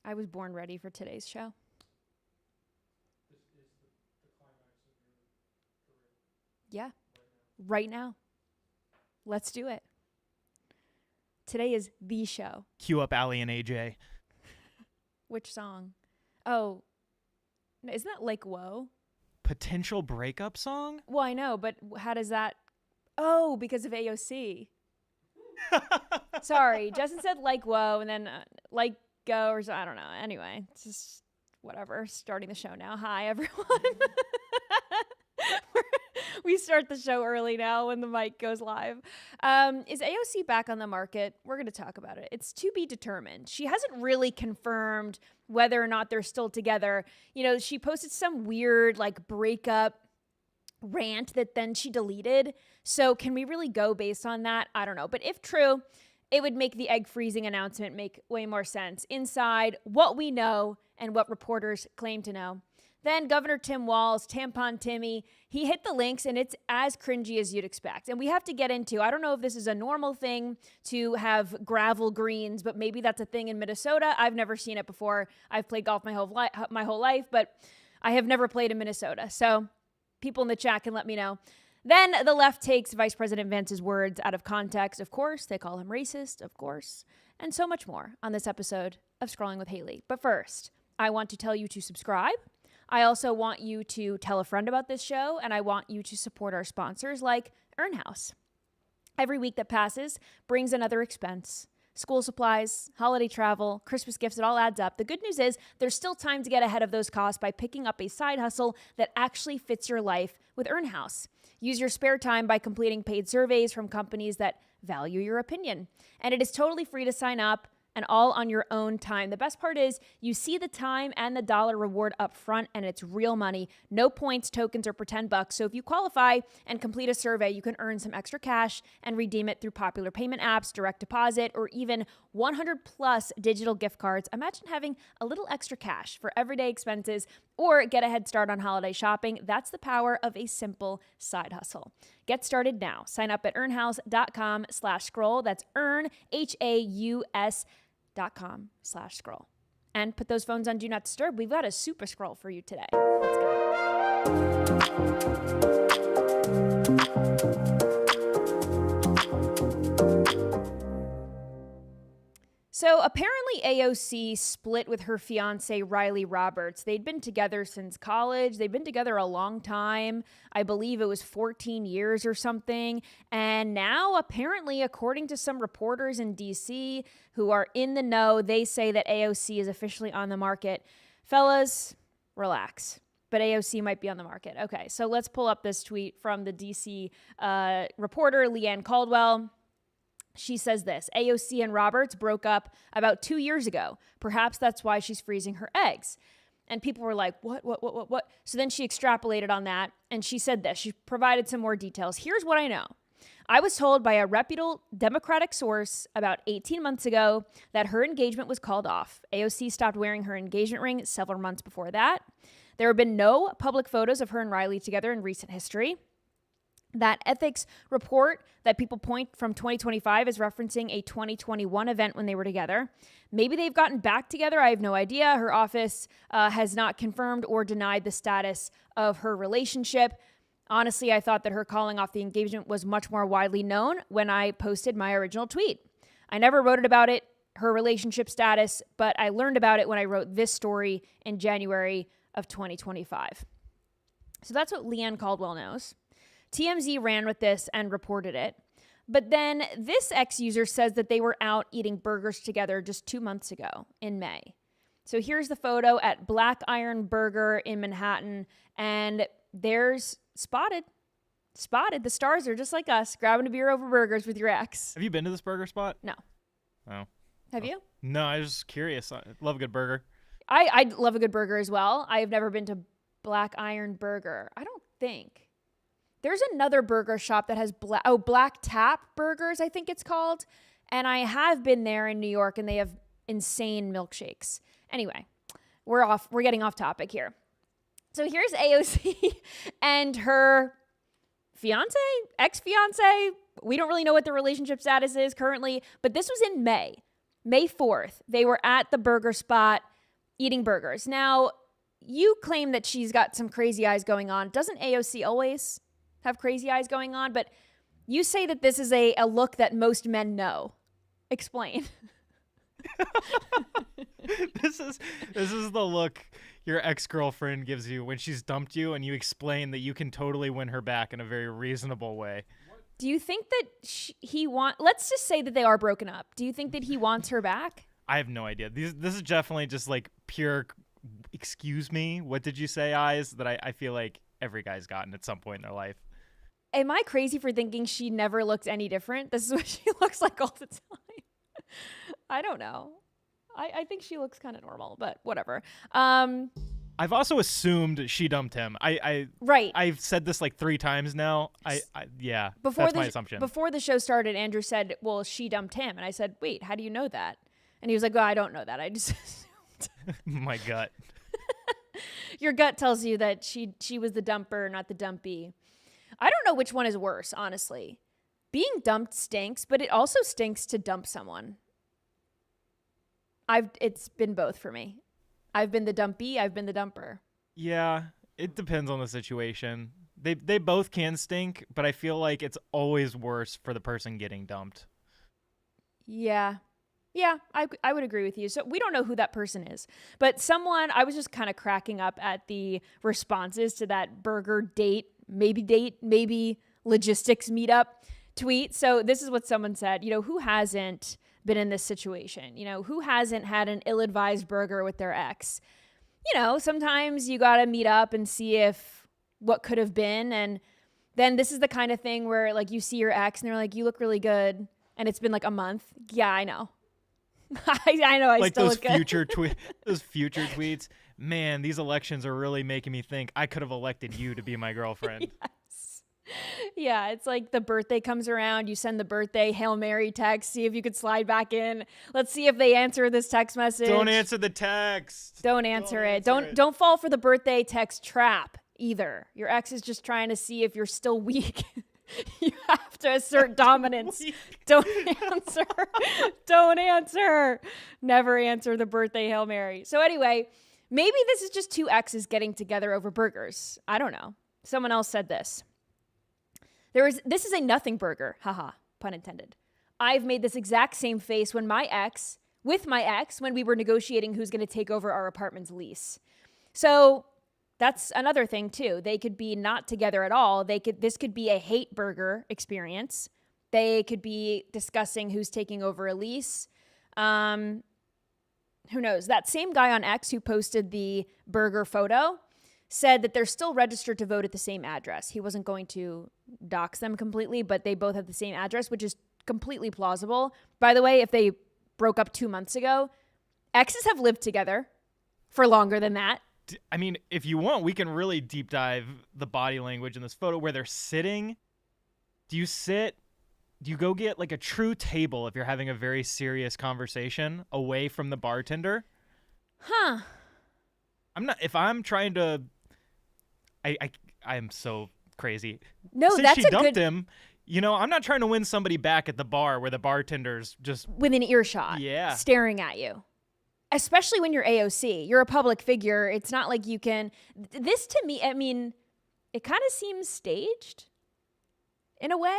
I was born ready for today's show. This is the climax of your career. Yeah, right now. Let's do it. Today is the show. Cue up Allie and AJ. Which song? Oh, isn't that Like Whoa? Potential breakup song? Well, I know, but how does that... Oh, because of AOC. Sorry, Justin said like whoa and then like go or so, I don't know. Anyway, it's just whatever. Starting the show now. Hi, everyone. We start the show early now when the mic goes live. Is AOC back on the market? We're going to talk about it. It's to be determined. She hasn't really confirmed whether or not they're still together. You know, she posted some weird like breakup rant that then she deleted. So can we really go based on that? I don't know. But if true, it would make the egg freezing announcement make way more sense inside what we know and what reporters claim to know. Then Governor Tim Walz, Tampon Timmy, he hit the links and it's as cringy as you'd expect. And we have to get into, I don't know if this is a normal thing to have gravel greens, but maybe that's a thing in Minnesota. I've never seen it before. I've played golf my whole life, but I have never played in Minnesota. So people in the chat can let me know. Then the left takes Vice President Vance's words out of context. Of course, they call him racist, of course, and so much more on this episode of Scrolling with Hayley. But first, I want to tell you to subscribe. I also want you to tell a friend about this show, and I want you to support our sponsors like Earnhouse. Every week that passes brings another expense. School supplies, holiday travel, Christmas gifts, it all adds up. The good news is there's still time to get ahead of those costs by picking up a side hustle that actually fits your life with Earnhouse. Use your spare time by completing paid surveys from companies that value your opinion. And it is totally free to sign up and all on your own time. The best part is you see the time and the dollar reward up front, and it's real money. No points, tokens, or pretend bucks. So if you qualify and complete a survey, you can earn some extra cash and redeem it through popular payment apps, direct deposit, or even 100 plus digital gift cards. Imagine having a little extra cash for everyday expenses or get a head start on holiday shopping. That's the power of a simple side hustle. Get started now. Sign up at earnhouse.com/scroll. That's earn, HAUS.com/scroll. And put those phones on Do Not Disturb. We've got a super scroll for you today. Let's go. So apparently AOC split with her fiance, Riley Roberts. They'd been together since college. They've been together a long time. I believe it was 14 years or something. And now apparently, according to some reporters in DC who are in the know, they say that AOC is officially on the market. Fellas, relax. But AOC might be on the market. Okay, so let's pull up this tweet from the DC reporter, Leanne Caldwell. She says this: AOC and Roberts broke up about 2 years ago. Perhaps that's why she's freezing her eggs. And people were like, what? So then she extrapolated on that, and she said this. She provided some more details. Here's what I know. I was told by a reputable Democratic source about 18 months ago that her engagement was called off. AOC stopped wearing her engagement ring several months before that. There have been no public photos of her and Riley together in recent history. That ethics report that people point from 2025 is referencing a 2021 event when they were together. Maybe they've gotten back together. I have no idea. Her office has not confirmed or denied the status of her relationship. Honestly, I thought that her calling off the engagement was much more widely known when I posted my original tweet. I never wrote about it, her relationship status, but I learned about it when I wrote this story in January of 2025. So that's what Leanne Caldwell knows. TMZ ran with this and reported it. But then this ex-user says that they were out eating burgers together just 2 months ago in May. So here's the photo at Black Iron Burger in Manhattan. And there's Spotted. The stars are just like us, grabbing a beer over burgers with your ex. Have you been to this burger spot? No. Oh. Have you? No, I was just curious. I love a good burger. I love a good burger as well. I have never been to Black Iron Burger. I don't think. There's another burger shop that has Black Tap Burgers, I think it's called. And I have been there in New York, and they have insane milkshakes. Anyway, we're getting off topic here. So here's AOC and her fiance, ex-fiance. We don't really know what the relationship status is currently, but this was in May 4th. They were at the burger spot. eating burgers. Now, you claim that she's got some crazy eyes going on. Doesn't AOC always have crazy eyes going on? But you say that this is a look that most men know. Explain. This is the look your ex-girlfriend gives you when she's dumped you and you explain that you can totally win her back in a very reasonable way. Do you think that let's just say that they are broken up. Do you think that he wants her back? I have no idea. This is definitely just like pure, excuse me, what did you say, eyes that I feel like every guy's gotten at some point in their life. Am I crazy for thinking she never looks any different? This is what she looks like all the time. I don't know. I think she looks kind of normal, but whatever. I've also assumed she dumped him. Right. I've said this like 3 times now. Yeah, before that's my assumption. Before the show started, Andrew said, well, she dumped him. And I said, wait, how do you know that? And he was like, well, I don't know that. I just assumed. My gut. Your gut tells you that she was the dumper, not the dumpy. I don't know which one is worse, honestly. Being dumped stinks, but it also stinks to dump someone. It's been both for me. I've been the dumpy, I've been the dumper. Yeah, it depends on the situation. They both can stink, but I feel like it's always worse for the person getting dumped. Yeah, I would agree with you. So we don't know who that person is. But I was just kind of cracking up at the responses to that burger date, maybe logistics meetup tweet. So this is what someone said, who hasn't been in this situation? Who hasn't had an ill-advised burger with their ex? Sometimes you got to meet up and see if what could have been. And then this is the kind of thing where like you see your ex and they're like, you look really good. And it's been like a month. Yeah, I know. I know. I like still those look good. those future tweets. Man, these elections are really making me think I could have elected you to be my girlfriend. Yes. Yeah, it's like the birthday comes around. You send the birthday Hail Mary text. See if you could slide back in. Let's see if they answer this text message. Don't answer the text. Don't answer it. Don't fall for the birthday text trap either. Your ex is just trying to see if you're still weak. You have to assert dominance. Don't answer. Don't answer. Never answer the birthday Hail Mary. So anyway, maybe this is just 2 exes getting together over burgers. I don't know. Someone else said this. This is a nothing burger. Haha, pun intended. I've made this exact same face with my ex, when we were negotiating who's going to take over our apartment's lease. So that's another thing too. They could be not together at all. This could be a hate burger experience. They could be discussing who's taking over a lease. Who knows? That same guy on X who posted the burger photo said that they're still registered to vote at the same address. He wasn't going to dox them completely, but they both have the same address, which is completely plausible. By the way, if they broke up 2 months ago, exes have lived together for longer than that. I mean, if you want, we can really deep dive the body language in this photo where they're sitting. Do you go get like a true table if you're having a very serious conversation away from the bartender? Huh. If I'm trying to, I am so crazy. No, Since that's she a dumped good him, I'm not trying to win somebody back at the bar where the bartender's just within earshot, staring at you. Especially when you're AOC, you're a public figure. It's not like you can. This to me, I mean, it kind of seems staged, in a way.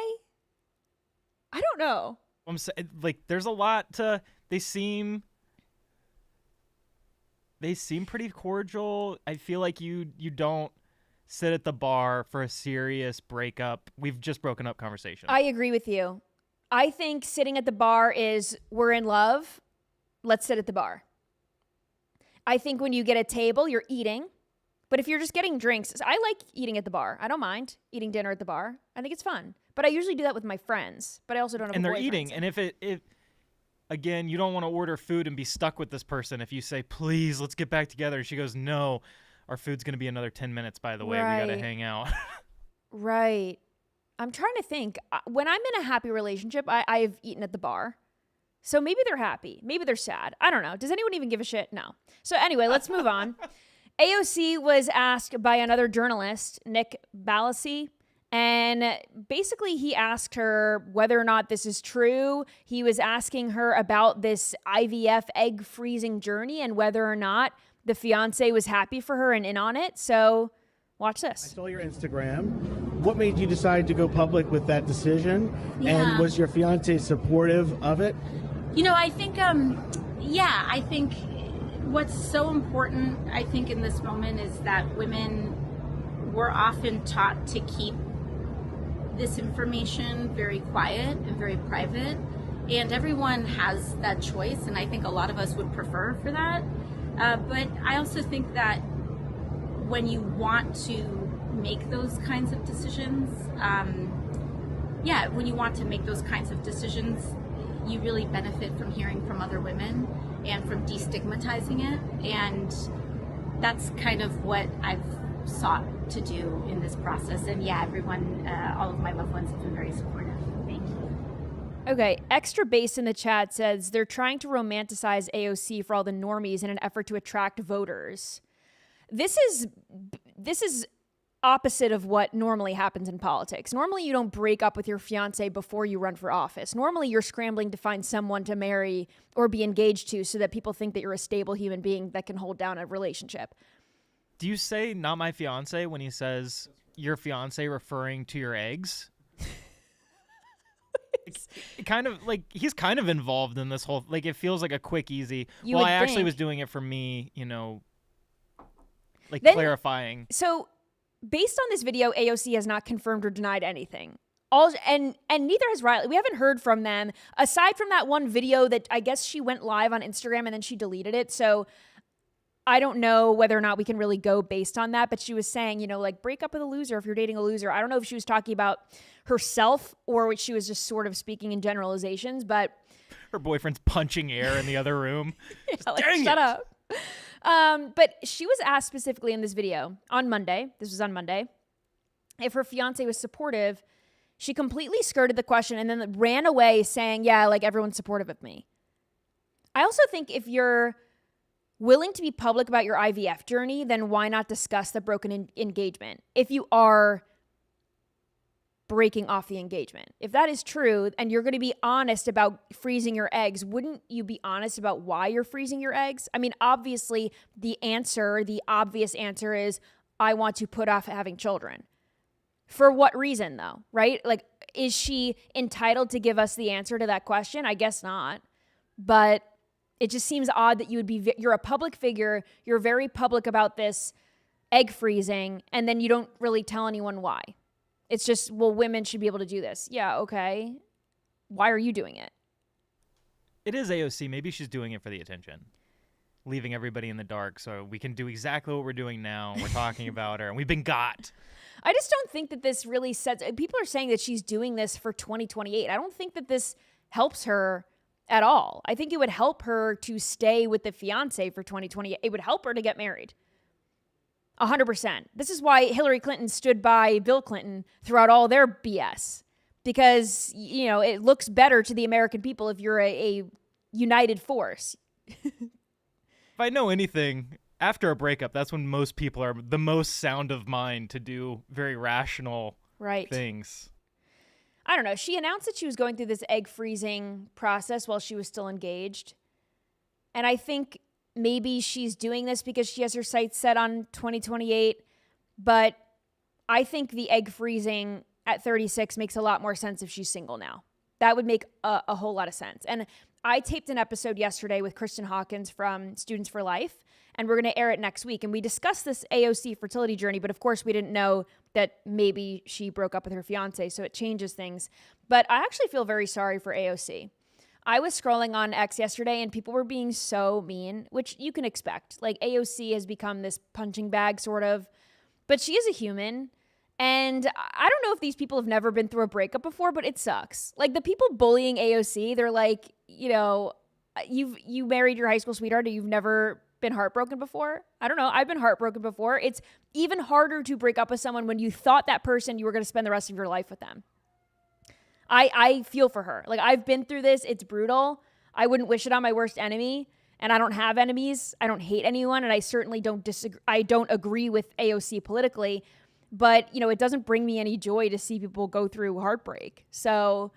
I don't know. I'm saying, like, there's a lot to. They seem pretty cordial. I feel like you don't sit at the bar for a serious breakup. We've just broken up conversation. I agree with you. I think sitting at the bar is we're in love. Let's sit at the bar. I think when you get a table, you're eating. But if you're just getting drinks, I like eating at the bar. I don't mind eating dinner at the bar. I think it's fun. But I usually do that with my friends. But I also don't have and a they're boyfriend. eating. And if again, you don't want to order food and be stuck with this person. If you say, please, let's get back together. And she goes, no, our food's going to be another 10 minutes, by the way. Right. We got to hang out. Right. I'm trying to think. When I'm in a happy relationship, I've eaten at the bar. So maybe they're happy. Maybe they're sad. I don't know. Does anyone even give a shit? No. So anyway, let's move on. AOC was asked by another journalist, Nick Balassi, and basically he asked her whether or not this is true. He was asking her about this IVF egg freezing journey and whether or not the fiance was happy for her and in on it. So watch I this. saw your Instagram. What made you decide to go public with that decision? Yeah. And was your fiance supportive of it? I think, I think what's so important, I think, in this moment is that women were often taught to keep this information very quiet and very private. And everyone has that choice, and I think a lot of us would prefer for that. But I also think that when you want to make those kinds of decisions, you really benefit from hearing from other women and from destigmatizing it. And that's kind of what I've sought to do in this process. And yeah, everyone, all of my loved ones have been very supportive. Thank you. Okay, Extra Base in the chat says they're trying to romanticize AOC for all the normies in an effort to attract voters. This is opposite of what normally happens in politics. Normally, you don't break up with your fiance before you run for office. Normally, you're scrambling to find someone to marry or be engaged to so that people think that you're a stable human being that can hold down a relationship. Do you say "not my fiance" when he says your fiance, referring to your eggs? It kind of like he's kind of involved in this whole, like, it feels like a quick, easy. You well, would I actually think. was doing it for me, like Then- clarifying. So, based on this video, AOC has not confirmed or denied anything. And neither has Riley. We haven't heard from them aside from that one video that I guess she went live on Instagram and then she deleted it. So I don't know whether or not we can really go based on that. But she was saying, like, break up with a loser if you're dating a loser. I don't know if she was talking about herself or she was just sort of speaking in generalizations. But Her boyfriend's punching air in the other room. Just, like, dang shut it. up. But she was asked specifically in this video on Monday. This was on Monday. If her fiance was supportive, she completely skirted the question and then ran away saying, yeah, like, everyone's supportive of me. I also think if you're willing to be public about your IVF journey, then why not discuss the broken engagement? If you are breaking off the engagement, if that is true and you're going to be honest about freezing your eggs, wouldn't you be honest about why you're freezing your eggs? I mean, obviously the obvious answer is I want to put off having children. For what reason though, right? Like, is she entitled to give us the answer to that question? I guess not. But it just seems odd that you're a public figure, you're very public about this egg freezing, and then you don't really tell anyone why. It's just, well, women should be able to do this. Yeah, okay. Why are you doing it? It is AOC. Maybe she's doing it for the attention. Leaving everybody in the dark so we can do exactly what we're doing now. We're talking about her, and we've been got. I just don't think that this really sets... People are saying that she's doing this for 2028. I don't think that this helps her at all. I think it would help her to stay with the fiance for 2028. It would help her to get married. 100%. This is why Hillary Clinton stood by Bill Clinton throughout all their BS. Because, it looks better to the American people if you're a united force. If I know anything, after a breakup, that's when most people are the most sound of mind to do very rational things. I don't know. She announced that she was going through this egg freezing process while she was still engaged. And I think maybe she's doing this because she has her sights set on 2028. But I think the egg freezing at 36 makes a lot more sense if she's single now. That would make a whole lot of sense. And I taped an episode yesterday with Kristen Hawkins from Students for Life, and we're going to air it next week. And we discussed this AOC fertility journey, but of course we didn't know that maybe she broke up with her fiance, so it changes things. But I actually feel very sorry for AOC. I was scrolling on X yesterday, and people were being so mean, which you can expect. Like, AOC has become this punching bag, sort of. But she is a human. And I don't know if these people have never been through a breakup before, but it sucks. Like, the people bullying AOC, they're like, you married your high school sweetheart, or you've never been heartbroken before? I don't know. I've been heartbroken before. It's even harder to break up with someone when you thought that person, you were going to spend the rest of your life with them. I feel for her. Like, I've been through this. It's brutal. I wouldn't wish it on my worst enemy. And I don't have enemies. I don't hate anyone. And I certainly don't disagree. I don't agree with AOC politically. But, it doesn't bring me any joy to see people go through heartbreak. So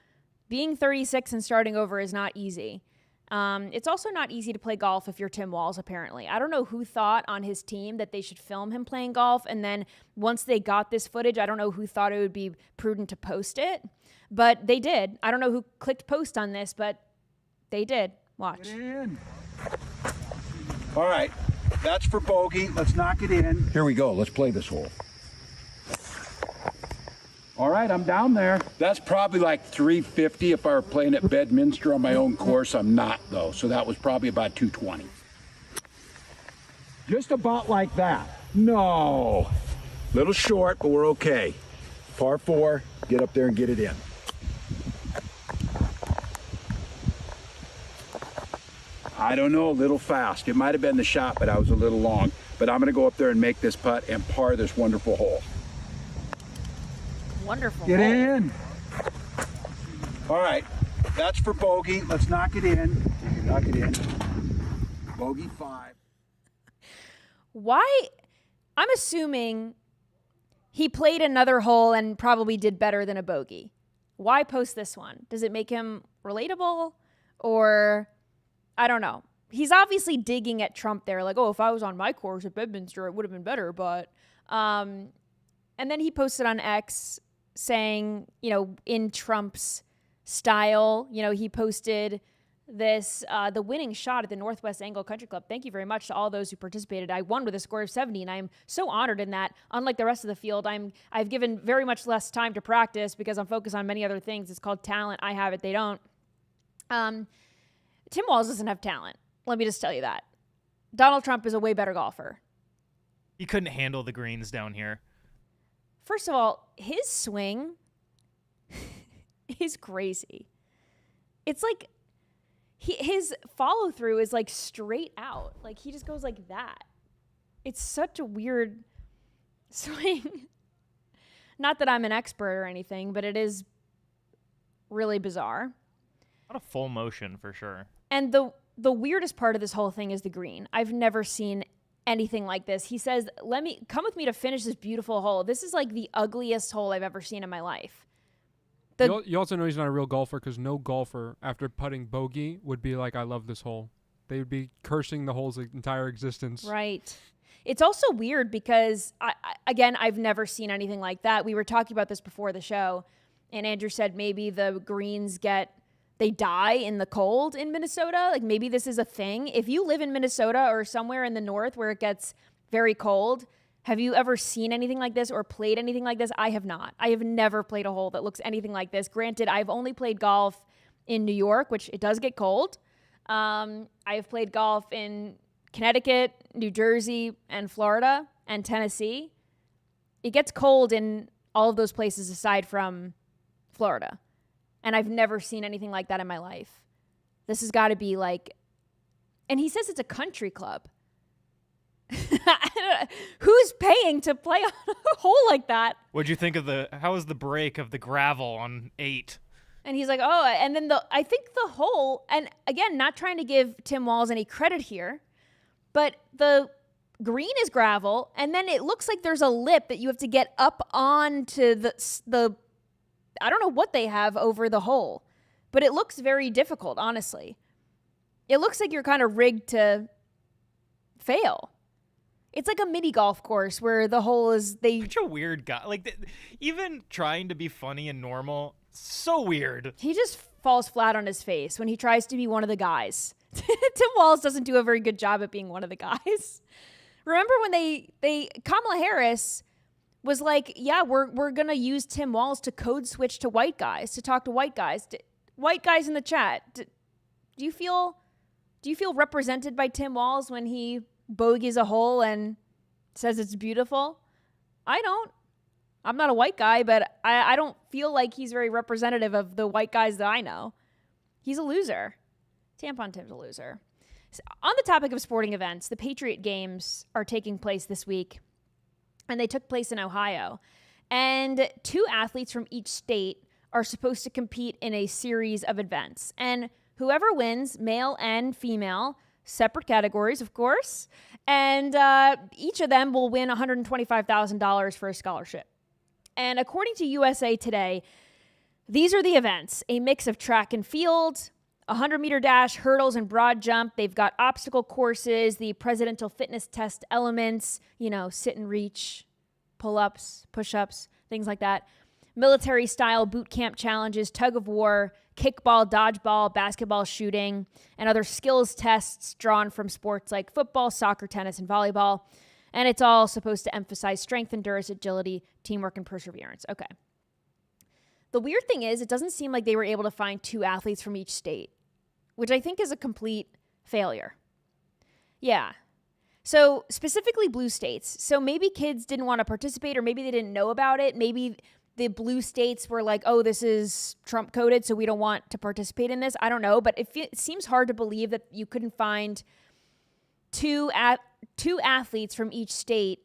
being 36 and starting over is not easy. It's also not easy to play golf if you're Tim Walz, apparently. I don't know who thought on his team that they should film him playing golf. And then once they got this footage, I don't know who thought it would be prudent to post it. But they did. I don't know who clicked post on this, but they did. Watch. All right, that's for bogey. Let's knock it in. Here we go. Let's play this hole. All right, I'm down there. That's probably like 350 if I were playing at Bedminster on my own course. I'm not, though, so that was probably about 220. Just about like that. No. Little short, but we're okay. Par 4, get up there and get it in. I don't know, a little fast. It might have been the shot, but I was a little long. But I'm going to go up there and make this putt and par this wonderful hole. Wonderful. Get in. All right, that's for bogey. Let's knock it in. Knock it in. Bogey 5. Why? I'm assuming he played another hole and probably did better than a bogey. Why post this one? Does it make him relatable? Or, I don't know. He's obviously digging at Trump there. Like, oh, if I was on my course at Bedminster, it would have been better. But, and then he posted on X saying, you know, in Trump's style, you know, he posted this, the winning shot at the Northwest Angle Country Club. Thank you very much to all those who participated. I won with a score of 70, and I'm so honored in that. Unlike the rest of the field, I've given very much less time to practice because I'm focused on many other things. It's called talent. I have it. They don't. Tim Walz doesn't have talent. Let me just tell you that. Donald Trump is a way better golfer. He couldn't handle the greens down here. First of all, his swing is crazy. It's like his follow through is like straight out. Like he just goes like that. It's such a weird swing. Not that I'm an expert or anything, but it is really bizarre. Not a full motion for sure. And the weirdest part of this whole thing is the green. I've never seen anything like this. He says, come with me to finish this beautiful hole. This is like the ugliest hole I've ever seen in my life. You also know he's not a real golfer because no golfer, after putting bogey, would be like, I love this hole. They would be cursing the hole's entire existence. Right. It's also weird because, again, I've never seen anything like that. We were talking about this before the show, and Andrew said maybe the greens they die in the cold in Minnesota. Like maybe this is a thing. If you live in Minnesota or somewhere in the north where it gets very cold, have you ever seen anything like this or played anything like this? I have not. I have never played a hole that looks anything like this. Granted, I've only played golf in New York, which it does get cold. I have played golf in Connecticut, New Jersey, and Florida, and Tennessee. It gets cold in all of those places aside from Florida. And I've never seen anything like that in my life. This has got to be like, and he says it's a country club. Who's paying to play on a hole like that? What'd you think of how was the break of the gravel on 8? And he's like, oh, and then I think the hole, and again, not trying to give Tim Walz any credit here, but the green is gravel, and then it looks like there's a lip that you have to get up onto the I don't know what they have over the hole, but it looks very difficult, honestly. It looks like you're kind of rigged to fail. It's like a mini golf course where the hole is Such a weird guy. Like even trying to be funny and normal, so weird. He just falls flat on his face when he tries to be one of the guys. Tim Walz doesn't do a very good job at being one of the guys. Remember when Kamala Harris was like, yeah, we're going to use Tim Walz to code switch to white guys, to talk to white guys. White guys in the chat, do you feel represented by Tim Walz when he bogeys a hole and says it's beautiful? I don't. I'm not a white guy, but I don't feel like he's very representative of the white guys that I know. He's a loser. Tampon Tim's a loser. So on the topic of sporting events, the Patriot Games are taking place this week. And they took place in Ohio. And 2 athletes from each state are supposed to compete in a series of events. And whoever wins, male and female, separate categories, of course, and each of them will win $125,000 for a scholarship. And according to USA Today, these are the events: a mix of track and field, 100-meter dash, hurdles, and broad jump. They've got obstacle courses, the presidential fitness test elements, sit and reach, pull-ups, push-ups, things like that. Military-style boot camp challenges, tug of war, kickball, dodgeball, basketball shooting, and other skills tests drawn from sports like football, soccer, tennis, and volleyball. And it's all supposed to emphasize strength, endurance, agility, teamwork, and perseverance. Okay. The weird thing is, it doesn't seem like they were able to find 2 athletes from each state, which I think is a complete failure. Yeah. So specifically blue states. So maybe kids didn't want to participate, or maybe they didn't know about it. Maybe the blue states were like, oh, this is Trump coded, so we don't want to participate in this. I don't know. But it seems hard to believe that you couldn't find two athletes from each state.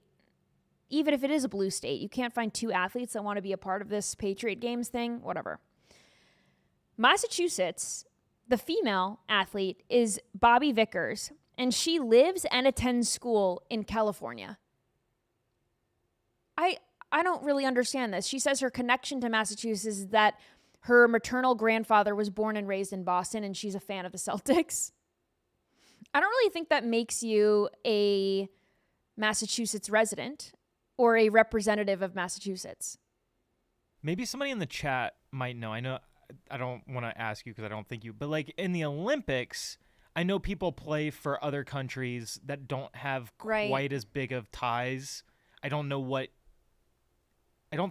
Even if it is a blue state, you can't find 2 athletes that want to be a part of this Patriot Games thing, whatever. Massachusetts, the female athlete is Bobby Vickers, and she lives and attends school in California. I don't really understand this. She says her connection to Massachusetts is that her maternal grandfather was born and raised in Boston, and she's a fan of the Celtics. I don't really think that makes you a Massachusetts resident or a representative of Massachusetts. Maybe somebody in the chat might know. I know I don't want to ask you because I don't think you, but like in the Olympics, I know people play for other countries that don't have quite as big of ties. I don't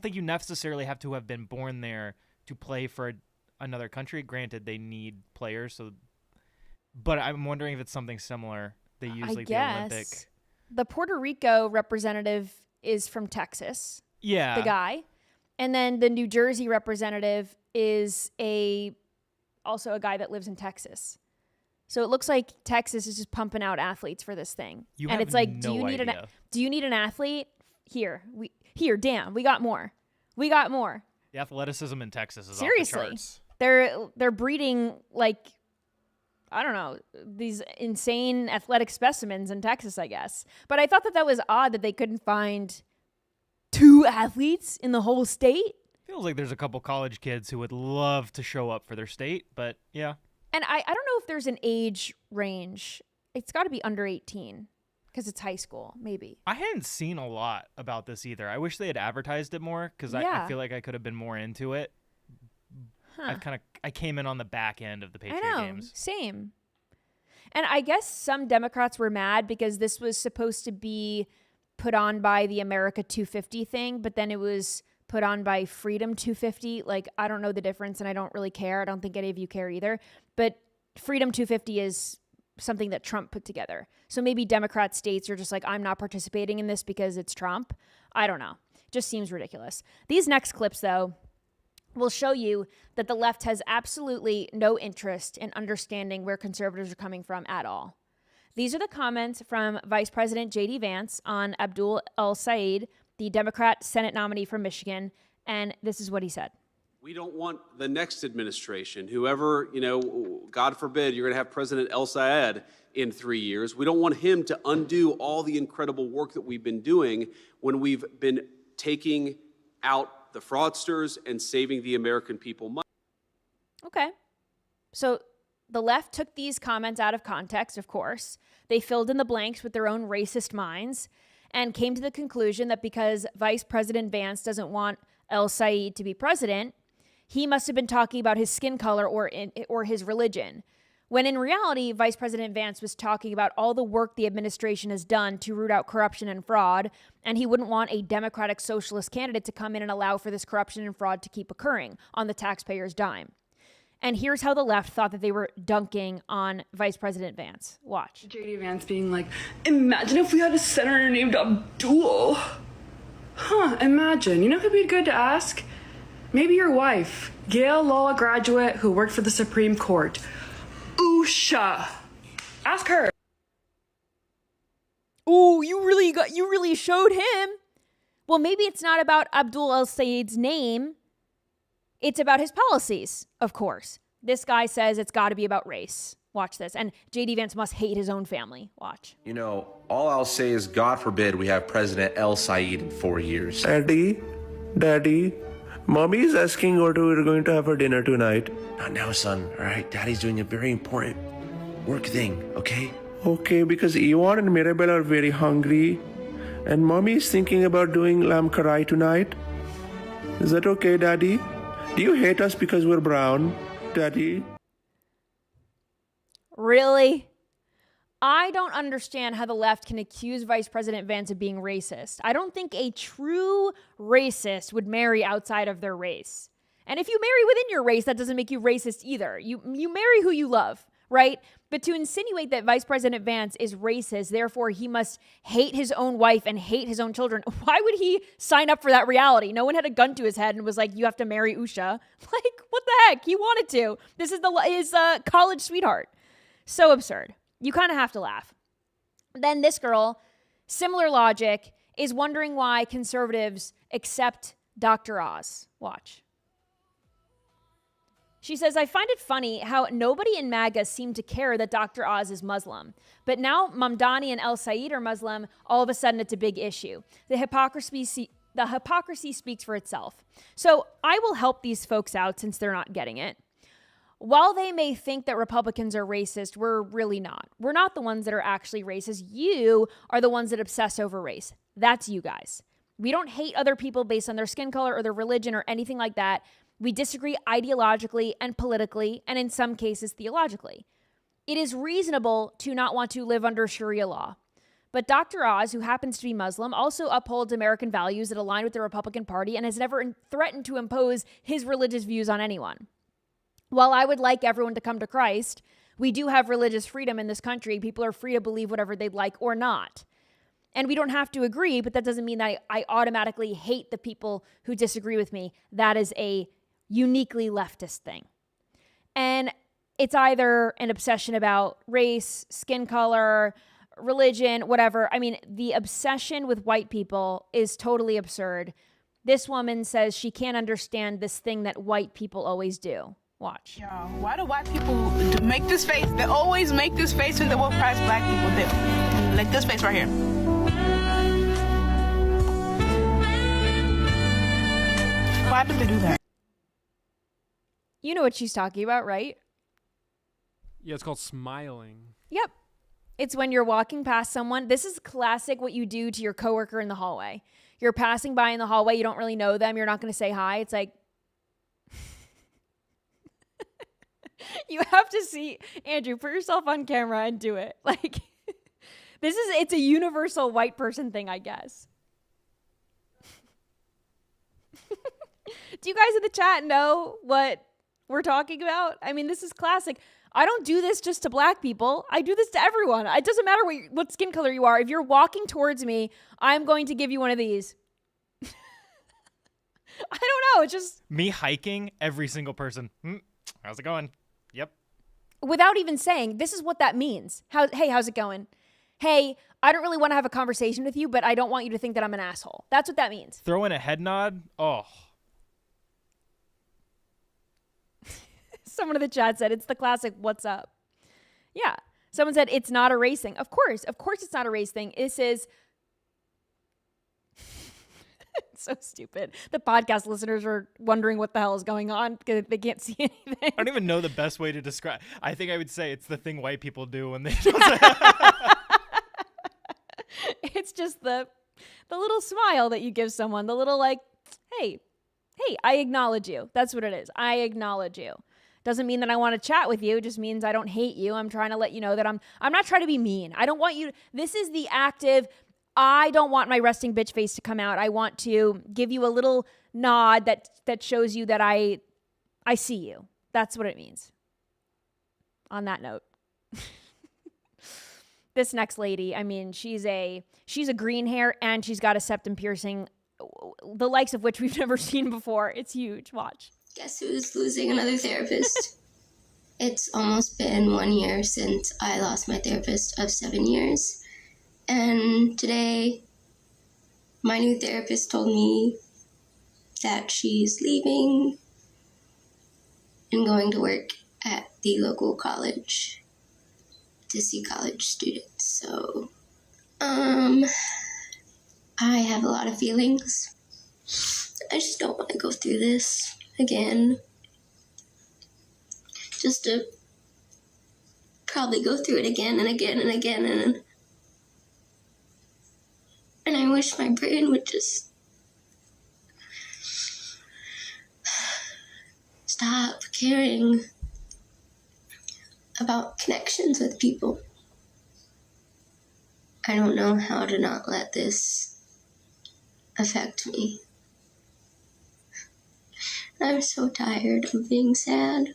think you necessarily have to have been born there to play for another country. Granted, they need players, but I'm wondering if it's something similar. They use like the Olympic. The Puerto Rico representative is from Texas. Yeah. The guy. And then the New Jersey representative is also a guy that lives in Texas. So it looks like Texas is just pumping out athletes for this thing. It's like, do you need an athlete? Dan, we got more. The athleticism in Texas is seriously off the charts. They're breeding like, I don't know, these insane athletic specimens in Texas, I guess. But I thought that was odd that they couldn't find 2 athletes in the whole state. Feels like there's a couple college kids who would love to show up for their state, but yeah. And I don't know if there's an age range. It's got to be under 18 because it's high school, maybe. I hadn't seen a lot about this either. I wish they had advertised it more because I feel like I could have been more into it. Huh. I came in on the back end of the Patriot Games. Same. And I guess some Democrats were mad because this was supposed to be put on by the America 250 thing, but then it was put on by Freedom 250. Like, I don't know the difference and I don't really care. I don't think any of you care either. But Freedom 250 is something that Trump put together. So maybe Democrat states are just like, I'm not participating in this because it's Trump. I don't know. Just seems ridiculous. These next clips, though, will show you that the left has absolutely no interest in understanding where conservatives are coming from at all. These are the comments from Vice President J.D. Vance on Abdul El-Sayed, the Democrat Senate nominee from Michigan, and this is what he said. We don't want the next administration, whoever, God forbid, you're going to have President El-Sayed in 3 years. We don't want him to undo all the incredible work that we've been doing when we've been taking out the fraudsters and saving the American people money. Okay. So the left took these comments out of context, of course. They filled in the blanks with their own racist minds and came to the conclusion that because Vice President Vance doesn't want El-Sayed to be president, he must have been talking about his skin color or his religion. When in reality, Vice President Vance was talking about all the work the administration has done to root out corruption and fraud, and he wouldn't want a Democratic socialist candidate to come in and allow for this corruption and fraud to keep occurring on the taxpayer's dime. And here's how the left thought that they were dunking on Vice President Vance. Watch. J.D. Vance being like, imagine if we had a senator named Abdul. Imagine. You know who'd be good to ask? Maybe your wife, Yale law graduate who worked for the Supreme Court. Usha. Ask her. Ooh, you really showed him. Well, maybe it's not about Abdul El-Sayed's name. It's about his policies, of course. This guy says it's got to be about race. Watch this. And J.D. Vance must hate his own family. Watch. All I'll say is, God forbid we have President El-Sayed in 4 years. Daddy, Mommy is asking what we're going to have for dinner tonight. Not now, son, all right? Daddy's doing a very important work thing, okay? Okay, because Yvonne and Mirabel are very hungry. And Mommy is thinking about doing lamb karai tonight. Is that okay, Daddy? Do you hate us because we're brown, Daddy? Really? I don't understand how the left can accuse Vice President Vance of being racist. I don't think a true racist would marry outside of their race. And if you marry within your race, that doesn't make you racist either. You marry who you love, right? But to insinuate that Vice President Vance is racist, therefore he must hate his own wife and hate his own children, why would he sign up for that reality? No one had a gun to his head and was like, you have to marry Usha. Like, what the heck? He wanted to. This is his college sweetheart. So absurd. You kind of have to laugh. Then this girl, similar logic, is wondering why conservatives accept Dr. Oz. Watch. She says, I find it funny how nobody in MAGA seemed to care that Dr. Oz is Muslim. But now Mamdani and El Said are Muslim, all of a sudden it's a big issue. The hypocrisy speaks for itself. So I will help these folks out since they're not getting it. While they may think that Republicans are racist, we're really not. We're not the ones that are actually racist. You are the ones that obsess over race. That's you guys. We don't hate other people based on their skin color or their religion or anything like that. We disagree ideologically and politically, and in some cases theologically. It is reasonable to not want to live under Sharia law. But Dr. Oz, who happens to be Muslim, also upholds American values that align with the Republican Party and has never threatened to impose his religious views on anyone. While I would like everyone to come to Christ, we do have religious freedom in this country. People are free to believe whatever they'd like or not. And we don't have to agree, but that doesn't mean that I automatically hate the people who disagree with me. That is a uniquely leftist thing. And it's either an obsession about race, skin color, religion, whatever. I mean, the obsession with white people is totally absurd. This woman says she can't understand this thing that white people always do. Watch. Yo, why do white people make this face? They always make this face when they will price black people do. Like this face right here. Why do they do that? You know what she's talking about, right? Yeah, it's called smiling. Yep. It's when you're walking past someone. This is classic what you do to your coworker in the hallway. You're passing by in the hallway. You don't really know them. You're not going to say hi. It's like, you have to see, Andrew, put yourself on camera and do it. Like, it's a universal white person thing, I guess. Do you guys in the chat know what we're talking about? I mean, this is classic. I don't do this just to black people. I do this to everyone. It doesn't matter what skin color you are. If you're walking towards me, I'm going to give you one of these. I don't know. It's just me hiking. Every single person. How's it going? Yep. Without even saying, this is what that means. Hey, how's it going? Hey, I don't really want to have a conversation with you, but I don't want you to think that I'm an asshole. That's what that means. Throw in a head nod. Oh. Someone in the chat said, it's the classic, what's up? Yeah. Someone said, it's not a race thing. Of course it's not a race thing. This is so stupid. The podcast listeners are wondering what the hell is going on because they can't see anything. I don't even know the best way to describe. I think I would say it's the thing white people do when they don't say. It's just the little smile that you give someone, the little like, hey, I acknowledge you. That's what it is. I acknowledge you. Doesn't mean that I want to chat with you. It just means I don't hate you. I'm trying to let you know that I'm not trying to be mean. I don't want you. This is the active. I don't want my resting bitch face to come out. I want to give you a little nod that shows you that I see you. That's what it means. On that note, this next lady, I mean, she's a green hair and she's got a septum piercing, the likes of which we've never seen before. It's huge. Watch. Guess who's losing another therapist? It's almost been 1 year since I lost my therapist of 7 years. And today, my new therapist told me that she's leaving and going to work at the local college to see college students. So, I have a lot of feelings. I just don't want to go through this again. Just to probably go through it again and again and again, and I wish my brain would just stop caring about connections with people. I don't know how to not let this affect me. I'm so tired of being sad.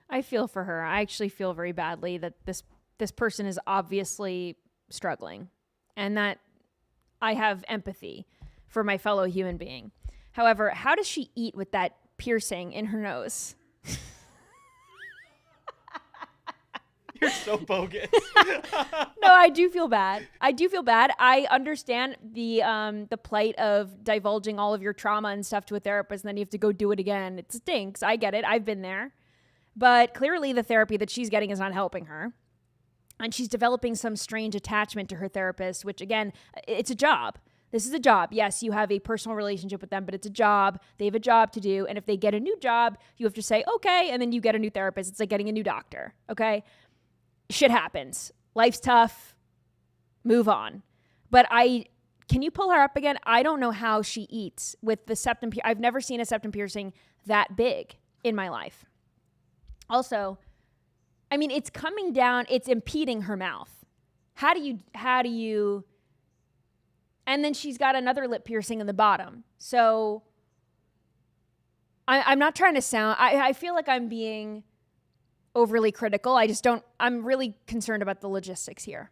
I feel for her. I actually feel very badly that this person is obviously struggling, and that I have empathy for my fellow human being. However, how does she eat with that piercing in her nose? You're so bogus. No, I do feel bad. I understand the plight of divulging all of your trauma and stuff to a therapist, and then you have to go do it again. It stinks. I get it. I've been there. But clearly the therapy that she's getting is not helping her. And she's developing some strange attachment to her therapist, which, again, it's a job. This is a job. Yes, you have a personal relationship with them, but it's a job. They have a job to do. And if they get a new job, you have to say, okay, and then you get a new therapist. It's like getting a new doctor, okay? Shit happens. Life's tough. Move on. But can you pull her up again? I don't know how she eats with the septum. I've never seen a septum piercing that big in my life. Also, I mean, it's coming down, it's impeding her mouth. How do you, and then she's got another lip piercing in the bottom. So I'm not trying to sound, I feel like I'm being overly critical. I'm really concerned about the logistics here.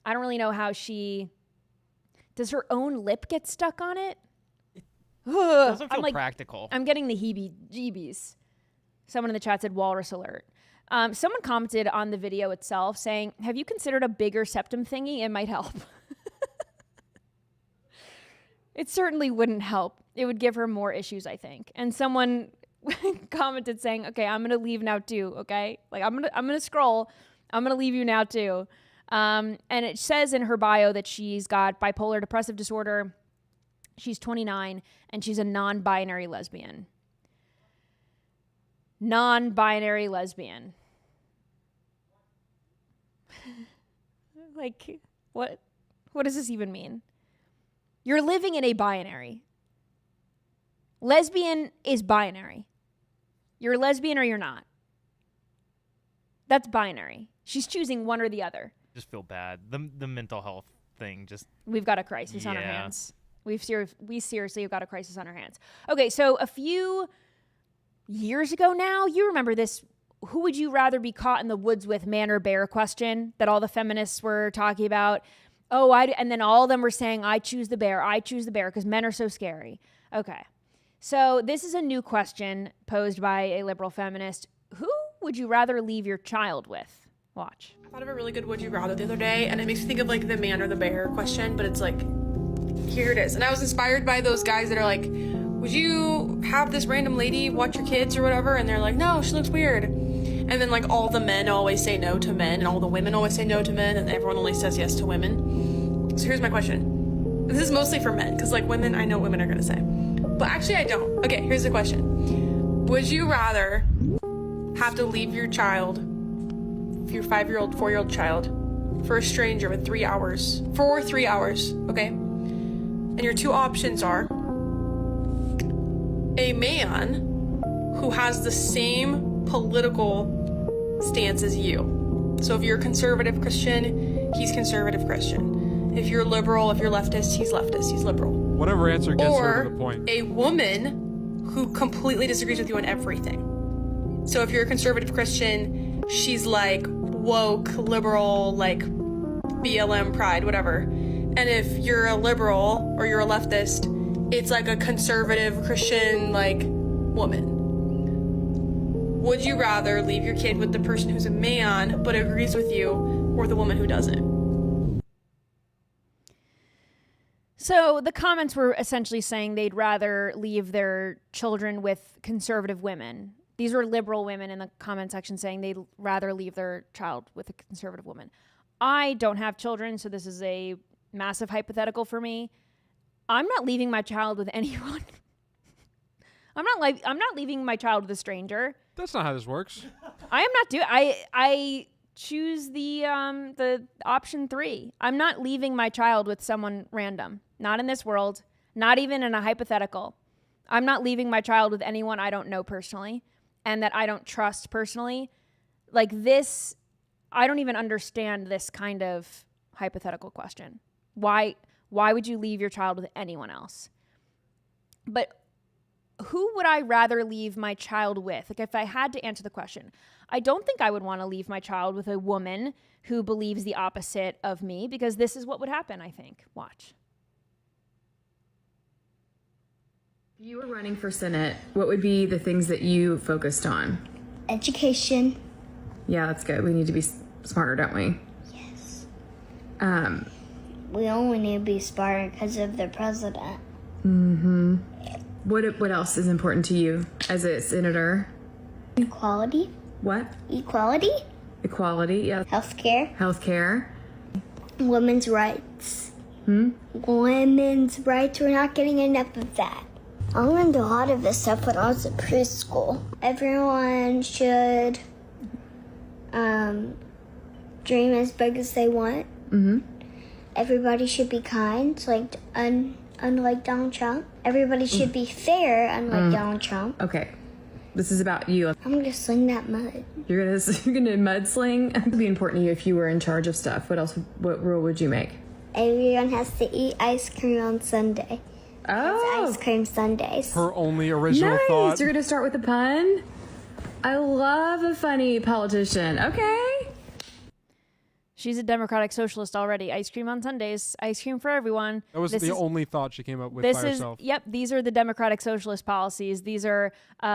I don't really know how does her own lip get stuck on it? It doesn't feel practical. I'm getting the heebie-jeebies. Someone in the chat said walrus alert. Someone commented on the video itself saying, have you considered a bigger septum thingy? It might help. It certainly wouldn't help. It would give her more issues, I think. And someone commented saying, okay, I'm going to leave now too, okay? Like, I'm going to scroll. I'm going to leave you now too. And it says in her bio that she's got bipolar depressive disorder. She's 29 and she's a non-binary lesbian. Non-binary lesbian. Like, what does this even mean? You're living in a binary. Lesbian is binary. You're a lesbian or you're not. That's binary. She's choosing one or the other. Just feel bad. The mental health thing just... We've got a crisis on our hands. We seriously have got a crisis on our hands. Okay, so a few years ago now, you remember this, who would you rather be caught in the woods with, man or bear question that all the feminists were talking about. And then all of them were saying, I choose the bear because men are so scary. Okay. So this is a new question posed by a liberal feminist. Who would you rather leave your child with? Watch. I thought of a really good would you rather the other day, and it makes me think of like the man or the bear question, but it's like, here it is. And I was inspired by those guys that are like, would you have this random lady watch your kids or whatever? And they're like, no, she looks weird. And then like all the men always say no to men, and all the women always say no to men, and everyone only says yes to women. So here's my question. This is mostly for men, because like women, I know what women are gonna say. But actually I don't. Okay, here's the question. Would you rather have to leave your child, your 5-year-old, 4-year-old child, for a stranger with 3 hours, for 3 hours, okay? And your two options are a man who has the same political stance as you. So if you're a conservative Christian, he's conservative Christian. If you're liberal, if you're leftist, he's liberal. Whatever answer gets her to the point. Or a woman who completely disagrees with you on everything. So if you're a conservative Christian, she's like woke, liberal, like BLM, pride, whatever. And if you're a liberal or you're a leftist, it's like a conservative Christian, like, woman. Would you rather leave your kid with the person who's a man but agrees with you, or the woman who doesn't? So the comments were essentially saying they'd rather leave their children with conservative women. These were liberal women in the comment section saying they'd rather leave their child with a conservative woman. I don't have children, so this is a massive hypothetical for me. I'm not leaving my child with anyone. I'm not leaving my child with a stranger. That's not how this works. I am not doing. I choose the option 3. I'm not leaving my child with someone random. Not in this world. Not even in a hypothetical. I'm not leaving my child with anyone I don't know personally and that I don't trust personally. Like this, I don't even understand this kind of hypothetical question. Why would you leave your child with anyone else? But who would I rather leave my child with? Like if I had to answer the question, I don't think I would want to leave my child with a woman who believes the opposite of me, because this is what would happen, I think. Watch. If you were running for Senate, what would be the things that you focused on? Education. Yeah, that's good. We need to be smarter, don't we? Yes. We only need to be smarter because of the president. Mm-hmm. What else is important to you as a senator? Equality. What? Equality. Equality, yeah. Healthcare. Healthcare. Women's rights. Women's rights. We're not getting enough of that. I learned a lot of this stuff when I was in preschool. Everyone should dream as big as they want. Mm-hmm. Everybody should be kind, like unlike Donald Trump. Everybody should be fair, unlike Donald Trump. Okay, this is about you. I'm gonna sling that mud. You're gonna mudsling. It would be important to you if you were in charge of stuff. What rule would you make? Everyone has to eat ice cream on Sunday. Oh, It's ice cream Sundays. Her only original nice. thought. You're gonna start with a pun. I love a funny politician. Okay. She's a Democratic Socialist already. Ice cream on Sundays. Ice cream for everyone. That was the only thought she came up with by herself. Yep, these are the Democratic Socialist policies. These are,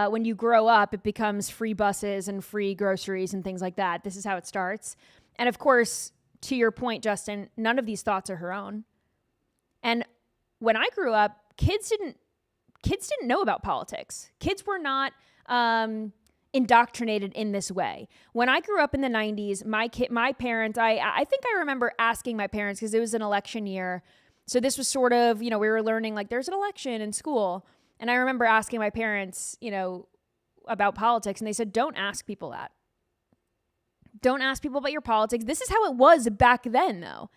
when you grow up, it becomes free buses and free groceries and things like that. This is how it starts. And of course, to your point, Justin, none of these thoughts are her own. And when I grew up, kids didn't know about politics. Kids were not indoctrinated in this way. When I grew up in the 90s, my parents, I think I remember asking my parents, because it was an election year. So this was sort of, we were learning like there's an election in school. And I remember asking my parents, about politics, and they said, don't ask people that. Don't ask people about your politics. This is how it was back then, though.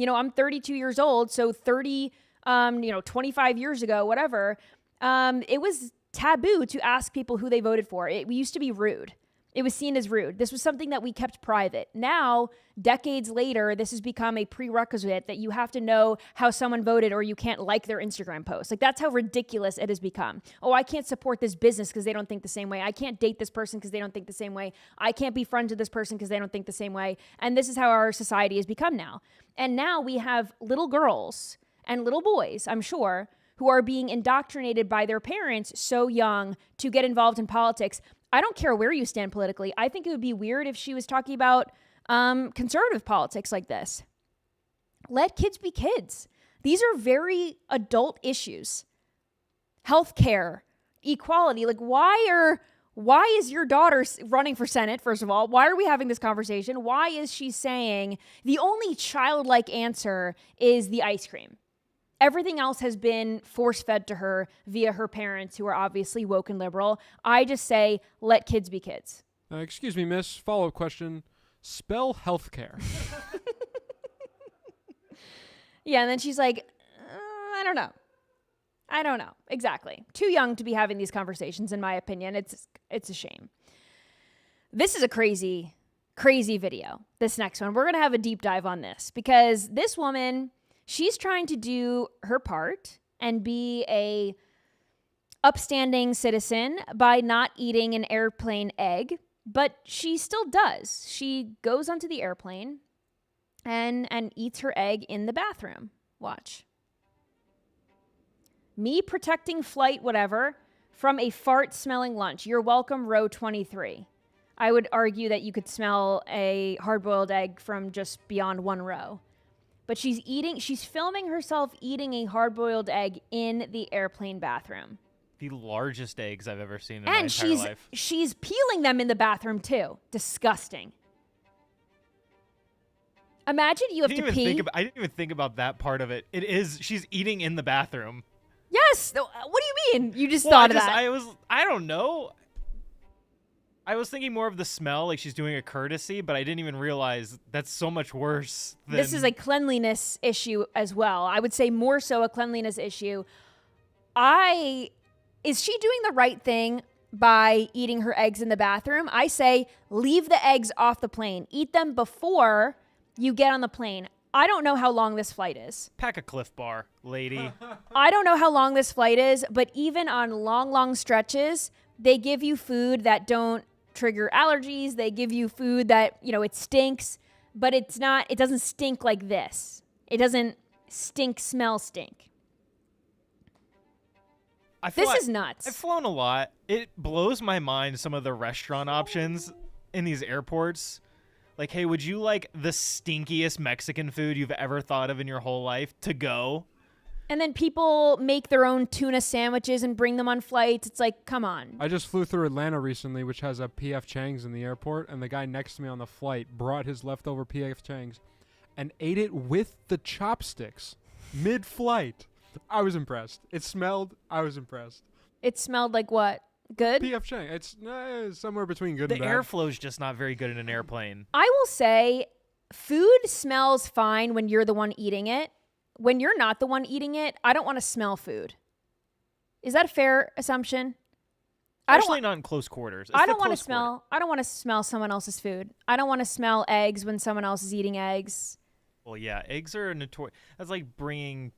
I'm 32 years old, so 25 years ago, whatever, it was taboo to ask people who they voted for. It used to be rude. It was seen as rude. This was something that we kept private. Now, decades later, this has become a prerequisite that you have to know how someone voted or you can't like their Instagram post. Like, that's how ridiculous it has become. Oh, I can't support this business because they don't think the same way. I can't date this person because they don't think the same way. I can't be friends with this person because they don't think the same way. And this is how our society has become now. And now we have little girls and little boys, I'm sure, who are being indoctrinated by their parents so young to get involved in politics. I don't care where you stand politically. I think it would be weird if she was talking about conservative politics like this. Let kids be kids. These are very adult issues. Healthcare, equality. Like, why is your daughter running for Senate, first of all? Why are we having this conversation? Why is she saying the only childlike answer is the ice cream? Everything else has been force-fed to her via her parents, who are obviously woke and liberal. I just say, let kids be kids. Excuse me, miss. Follow-up question. Spell healthcare. Yeah, and then she's like, I don't know. Exactly. Too young to be having these conversations, in my opinion. It's a shame. This is a crazy, crazy video, this next one. We're going to have a deep dive on this, because this woman, she's trying to do her part and be a upstanding citizen by not eating an airplane egg, but she still does. She goes onto the airplane and eats her egg in the bathroom. Watch. Me protecting flight whatever from a fart-smelling lunch. You're welcome, row 23. I would argue that you could smell a hard-boiled egg from just beyond one row. But she's filming herself eating a hard-boiled egg in the airplane bathroom. The largest eggs I've ever seen in my entire life. And she's peeling them in the bathroom too. Disgusting. Imagine you have to pee. I didn't even think about that part of it. She's eating in the bathroom. Yes. What do you mean? You just thought of that. I don't know. I was thinking more of the smell, like she's doing a courtesy, but I didn't even realize that's so much worse. This is a cleanliness issue as well. I would say more so a cleanliness issue. Is she doing the right thing by eating her eggs in the bathroom? I say leave the eggs off the plane. Eat them before you get on the plane. I don't know how long this flight is. Pack a Cliff Bar, lady. I don't know how long this flight is, but even on long stretches, they give you food that don't trigger allergies. They give you food that, it stinks, but it doesn't stink like this. It doesn't smell stink. This is nuts. I've flown a lot. It blows my mind, some of the restaurant options in these airports. Like, hey, would you like the stinkiest Mexican food you've ever thought of in your whole life to go? And then people make their own tuna sandwiches and bring them on flights. It's like, come on. I just flew through Atlanta recently, which has a P.F. Chang's in the airport, and the guy next to me on the flight brought his leftover P.F. Chang's and ate it with the chopsticks mid-flight. I was impressed. It smelled. I was impressed. It smelled like what? Good? P.F. Chang. It's somewhere between good and bad. The airflow's just not very good in an airplane. I will say food smells fine when you're the one eating it. When you're not the one eating it, I don't want to smell food. Is that a fair assumption? Especially not in close quarters. I don't want to smell someone else's food. I don't want to smell eggs when someone else is eating eggs. Well, yeah, eggs are notorious. That's like bringing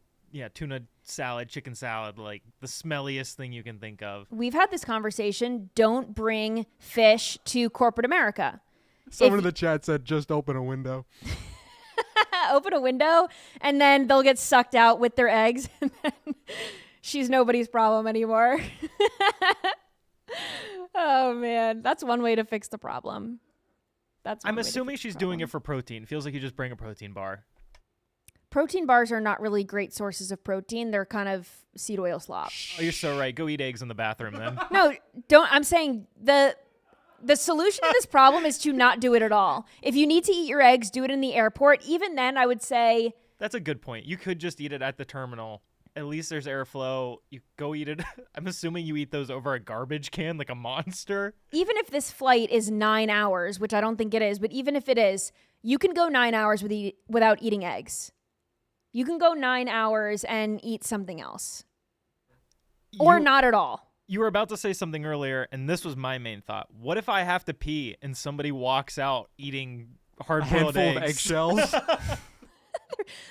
tuna salad, chicken salad, like the smelliest thing you can think of. We've had this conversation. Don't bring fish to corporate America. Someone in the chat said, just open a window. Open a window, and then they'll get sucked out with their eggs, and then she's nobody's problem anymore. Oh, man. That's one way to fix the problem. I'm assuming she's doing it for protein. Feels like you just bring a protein bar. Protein bars are not really great sources of protein. They're kind of seed oil slop. Oh, you're so right. Go eat eggs in the bathroom then. No, don't. I'm saying the solution to this problem is to not do it at all. If you need to eat your eggs, do it in the airport. Even then, I would say... That's a good point. You could just eat it at the terminal. At least there's airflow. You go eat it. I'm assuming you eat those over a garbage can like a monster. Even if this flight is 9 hours, which I don't think it is, but even if it is, you can go 9 hours without eating eggs. You can go 9 hours and eat something else. Or not at all. You were about to say something earlier, and this was my main thought. What if I have to pee and somebody walks out eating hard-boiled eggs? A handful of eggshells?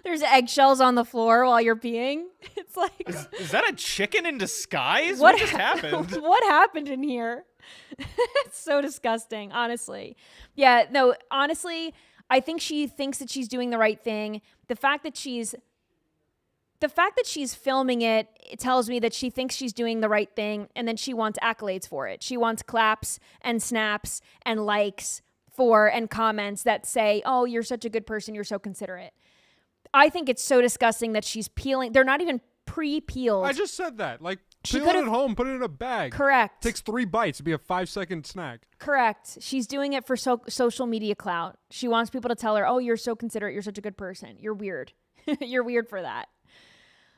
There's eggshells on the floor while you're peeing. It's like... Is that a chicken in disguise? What just happened? What happened in here? It's so disgusting, honestly. Yeah, no, honestly, I think she thinks that she's doing the right thing. The fact that she's filming it tells me that she thinks she's doing the right thing, and then she wants accolades for it. She wants claps and snaps and likes and comments that say, oh, you're such a good person, you're so considerate. I think it's so disgusting that she's peeling. They're not even pre-peeled. I just said that. Like, peel it at home, put it in a bag. Correct. Takes 3 bites. It'd be a 5-second snack. Correct. She's doing it for social media clout. She wants people to tell her, oh, you're so considerate, you're such a good person. You're weird. You're weird for that.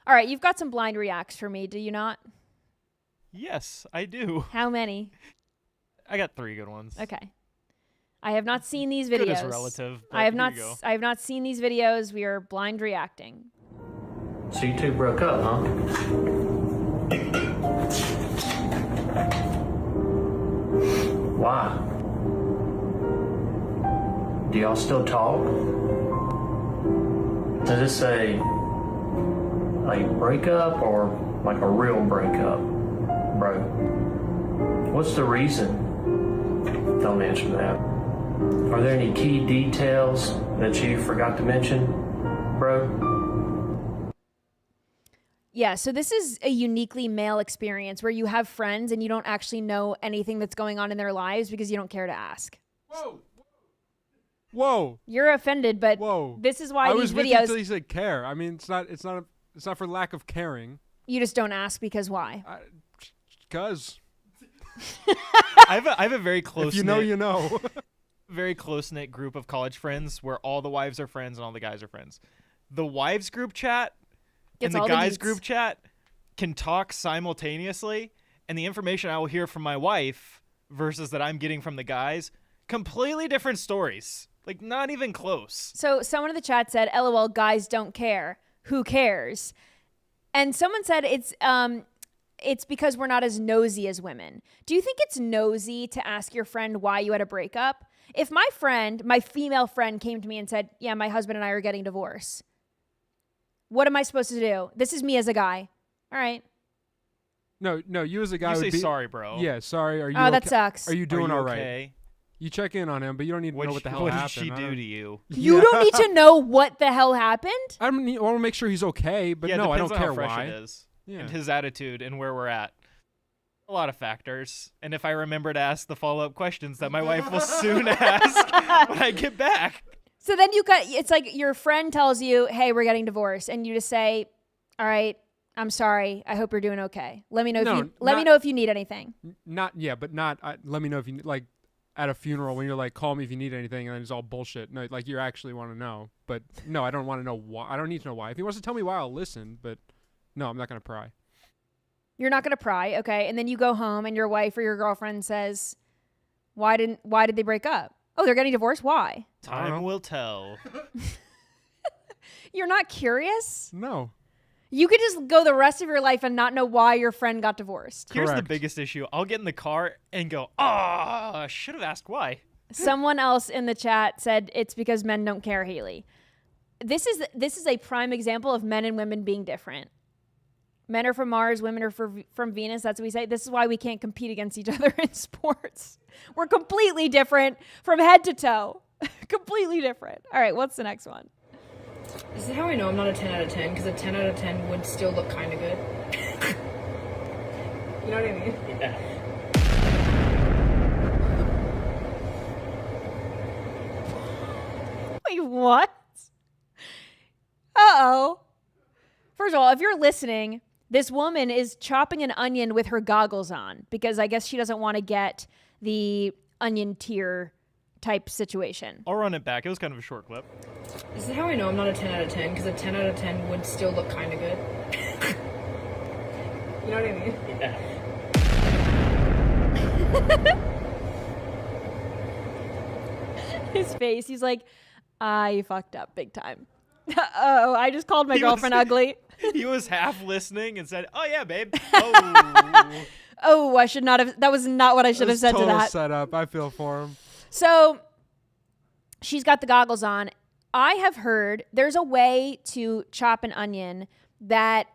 All right, you've got some blind reacts for me, do you not? Yes, I do. How many? I got 3 good ones. Okay. I have not seen these videos. Good is relative. I have not seen these videos. We are blind reacting. So you two broke up, huh? Why? Do y'all still talk? Does this say like breakup or like a real breakup, bro? What's the reason? Don't answer that. Are there any key details that you forgot to mention, bro? Yeah, so this is a uniquely male experience where you have friends and you don't actually know anything that's going on in their lives because you don't care to ask. Whoa. You're offended, but this is why these videos... I was with you until you said care. I mean, it's not for lack of caring. You just don't ask because why? Because... I have a very close... If you know, you know. Very close-knit group of college friends where all the wives are friends and all the guys are friends. The wives group chat Gets and all the the guys deets. group chat can talk simultaneously, and the information I will hear from my wife versus that I'm getting from the guys, completely different stories. Like, not even close. So someone in the chat said, LOL, guys don't care. Who cares? And someone said it's because we're not as nosy as women. Do you think it's nosy to ask your friend why you had a breakup? If my female friend came to me and said, yeah, my husband and I are getting divorced, what am I supposed to do? This is me as a guy. All right. No, you as a guy You would say be sorry, bro. Yeah, sorry. Are you? Oh, that okay? sucks. Are you doing all right? Okay? You check in on him, but you don't need to know what the hell happened. What did she do to you? You don't need to know what the hell happened? I want to make sure he's okay, but Yeah, no, I depends don't on care how fresh why. it is. Yeah. And his attitude and where we're at. A lot of factors. And if I remember to ask the follow-up questions that my wife will soon ask when I get back. So then it's like your friend tells you, hey, we're getting divorced. And you just say, all right, I'm sorry. I hope you're doing okay. Let me know if you need anything. Not let me know if you like at a funeral when you're like, call me if you need anything, and then it's all bullshit. No, like you actually want to know. But no, I don't want to know why. I don't need to know why. If he wants to tell me why, I'll listen. But no, I'm not gonna pry. You're not gonna pry, okay? And then you go home and your wife or your girlfriend says, why did they break up? Oh, they're getting divorced? Why? Time will tell. You're not curious? No. You could just go the rest of your life and not know why your friend got divorced. Here's the biggest issue. I'll get in the car and go, I should have asked why. Someone else in the chat said it's because men don't care, Hayley. This is a prime example of men and women being different. Men are from Mars, women are from Venus. That's what we say. This is why we can't compete against each other in sports. We're completely different from head to toe. Completely different. All right, what's the next one? This is how I know I'm not a 10 out of 10, because a 10 out of 10 would still look kind of good. You know what I mean? Yeah. Wait, what? Uh-oh. First of all, if you're listening, this woman is chopping an onion with her goggles on because I guess she doesn't want to get the onion tear type situation. I'll run it back. It was kind of a short clip. This is how I know I'm not a 10 out of 10, because a 10 out of 10 would still look kind of good. You know what I mean? Yeah. His face, he's like, you fucked up big time. Oh, I just called my girlfriend ugly. He was half listening and said, oh, yeah, babe. Oh. Oh, I should not have. That was not what I should have said to Total that. setup. I feel for him. So she's got the goggles on. I have heard there's a way to chop an onion that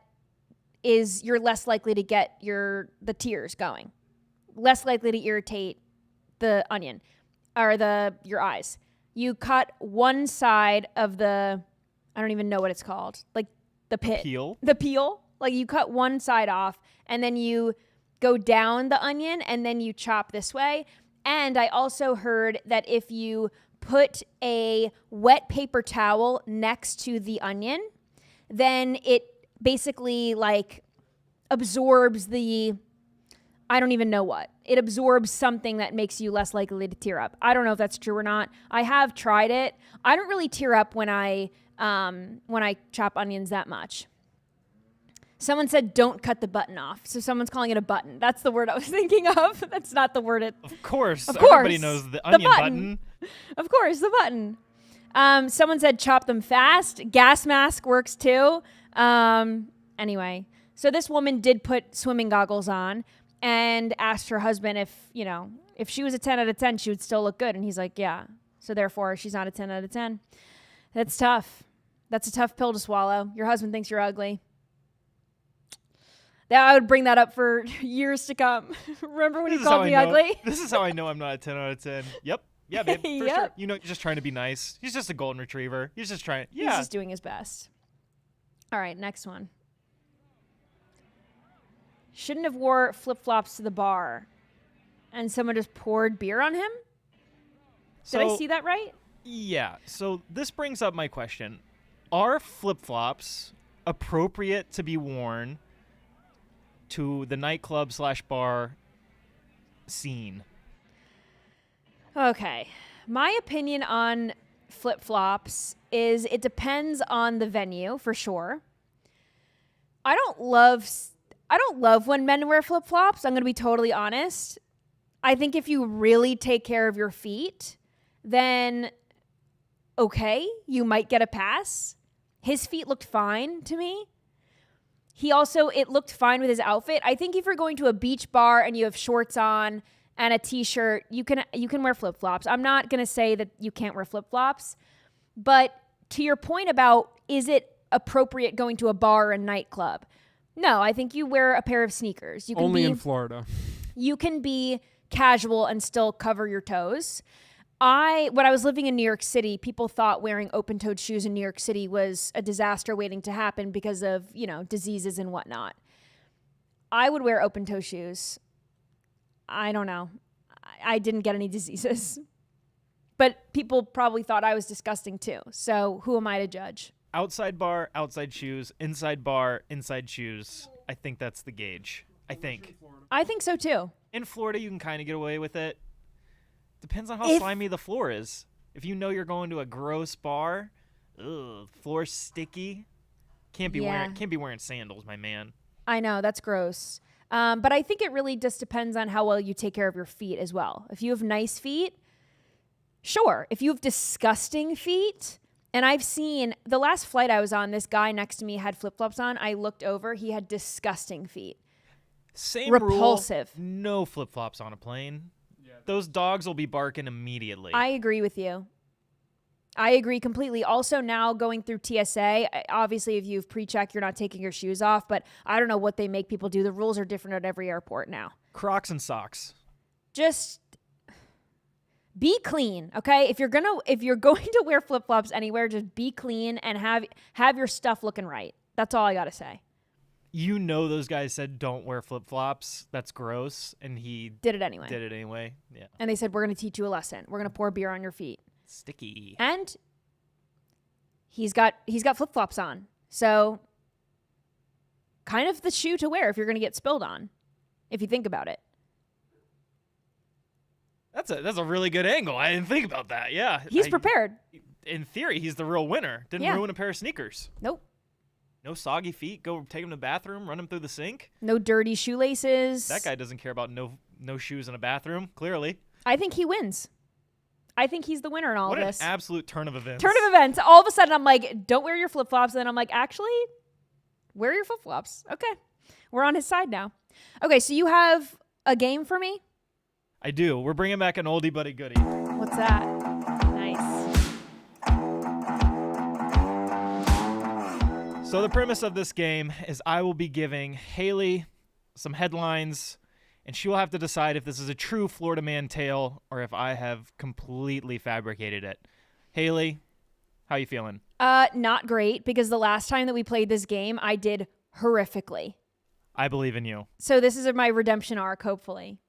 is you're less likely to get the tears going, less likely to irritate the onion or your eyes. You cut one side of the, I don't even know what it's called, like the pit. Peel? The peel. Like you cut one side off and then you go down the onion and then you chop this way. And I also heard that if you put a wet paper towel next to the onion, then it basically like absorbs I don't even know what. It absorbs something that makes you less likely to tear up. I don't know if that's true or not. I have tried it. I don't really tear up when I chop onions that much. Someone said, don't cut the button off. So someone's calling it a button. That's the word I was thinking of. That's not the word. Of course. Of course. Everybody knows the onion button. Of course, the button. Someone said, chop them fast. Gas mask works too. Anyway, so this woman did put swimming goggles on and asked her husband if she was a 10 out of 10, she would still look good. And he's like, yeah. So therefore, she's not a 10 out of 10. That's tough. That's a tough pill to swallow. Your husband thinks you're ugly. I would bring that up for years to come. Remember when he called me ugly? This is how I know I'm not a 10 out of 10. Yep. Yeah, babe. For Yep. sure. You know, just trying to be nice. He's just a golden retriever. He's just trying. Yeah. He's just doing his best. All right, next one. Shouldn't have wore flip-flops to the bar. And someone just poured beer on him? Did I see that right? Yeah. So this brings up my question. Are flip-flops appropriate to be worn to the nightclub /bar scene? Okay. My opinion on flip-flops is it depends on the venue for sure. I don't love when men wear flip-flops. I'm going to be totally honest. I think if you really take care of your feet, then okay, you might get a pass. His feet looked fine to me. It looked fine with his outfit. I think if you're going to a beach bar and you have shorts on and a t-shirt, you can wear flip-flops. I'm not going to say that you can't wear flip-flops, but to your point about is it appropriate going to a bar or a nightclub? No, I think you wear a pair of sneakers. You can Only in Florida. You can be casual and still cover your toes. When I was living in New York City, people thought wearing open-toed shoes in New York City was a disaster waiting to happen because of, diseases and whatnot. I would wear open-toe shoes. I don't know. I didn't get any diseases. But people probably thought I was disgusting too. So who am I to judge? Outside bar, outside shoes. Inside bar, inside shoes. I think that's the gauge. I think so too. In Florida, you can kind of get away with it. Depends on how slimy the floor is. If you know you're going to a gross bar, floor's sticky. Can't be wearing sandals, my man. I know, that's gross. But I think it really just depends on how well you take care of your feet as well. If you have nice feet, sure. If you have disgusting feet, and I've seen the last flight I was on, this guy next to me had flip-flops on. I looked over, he had disgusting feet. Same repulsive. Rule, no flip-flops on a plane. Those dogs will be barking immediately. I agree with you. I agree completely. Also, now going through TSA, obviously, if you've pre-checked, you're not taking your shoes off, but I don't know what they make people do. The rules are different at every airport now. Crocs and socks. Just be clean, okay? If you're going to wear flip-flops anywhere, just be clean and have your stuff looking right. That's all I got to say. You know those guys said don't wear flip-flops. That's gross. And he did it anyway. Yeah. And they said, we're going to teach you a lesson. We're going to pour beer on your feet. Sticky. And he's got flip-flops on. So kind of the shoe to wear if you're going to get spilled on, if you think about it. That's a really good angle. I didn't think about that. Yeah. He's prepared. In theory, he's the real winner. Didn't ruin a pair of sneakers. Nope. No soggy feet. Go take him to the bathroom, run him through the sink. No dirty shoelaces. That guy doesn't care about no shoes in a bathroom, clearly. I think he wins. I think he's the winner in all of this. What an absolute turn of events. All of a sudden, I'm like, don't wear your flip-flops. And then I'm like, actually, wear your flip-flops. Okay. We're on his side now. Okay, so you have a game for me? I do. We're bringing back an oldie but a goodie. What's that? Nice. So the premise of this game is I will be giving Hayley some headlines, and she will have to decide if this is a true Florida man tale or if I have completely fabricated it. Hayley, how you feeling? Not great, because the last time that we played this game, I did horrifically. I believe in you. So this is my redemption arc, hopefully.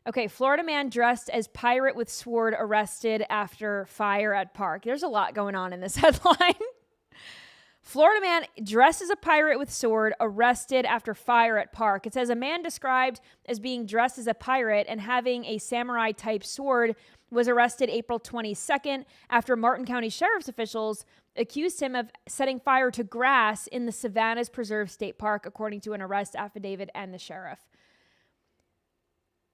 Okay, Florida man dressed as pirate with sword arrested after fire at park. There's a lot going on in this headline. Florida man dressed as a pirate with sword arrested after fire at park. It says a man described as being dressed as a pirate and having a samurai-type sword was arrested April 22nd after Martin County Sheriff's officials accused him of setting fire to grass in the Savannah's Preserve State Park, according to an arrest affidavit and the sheriff.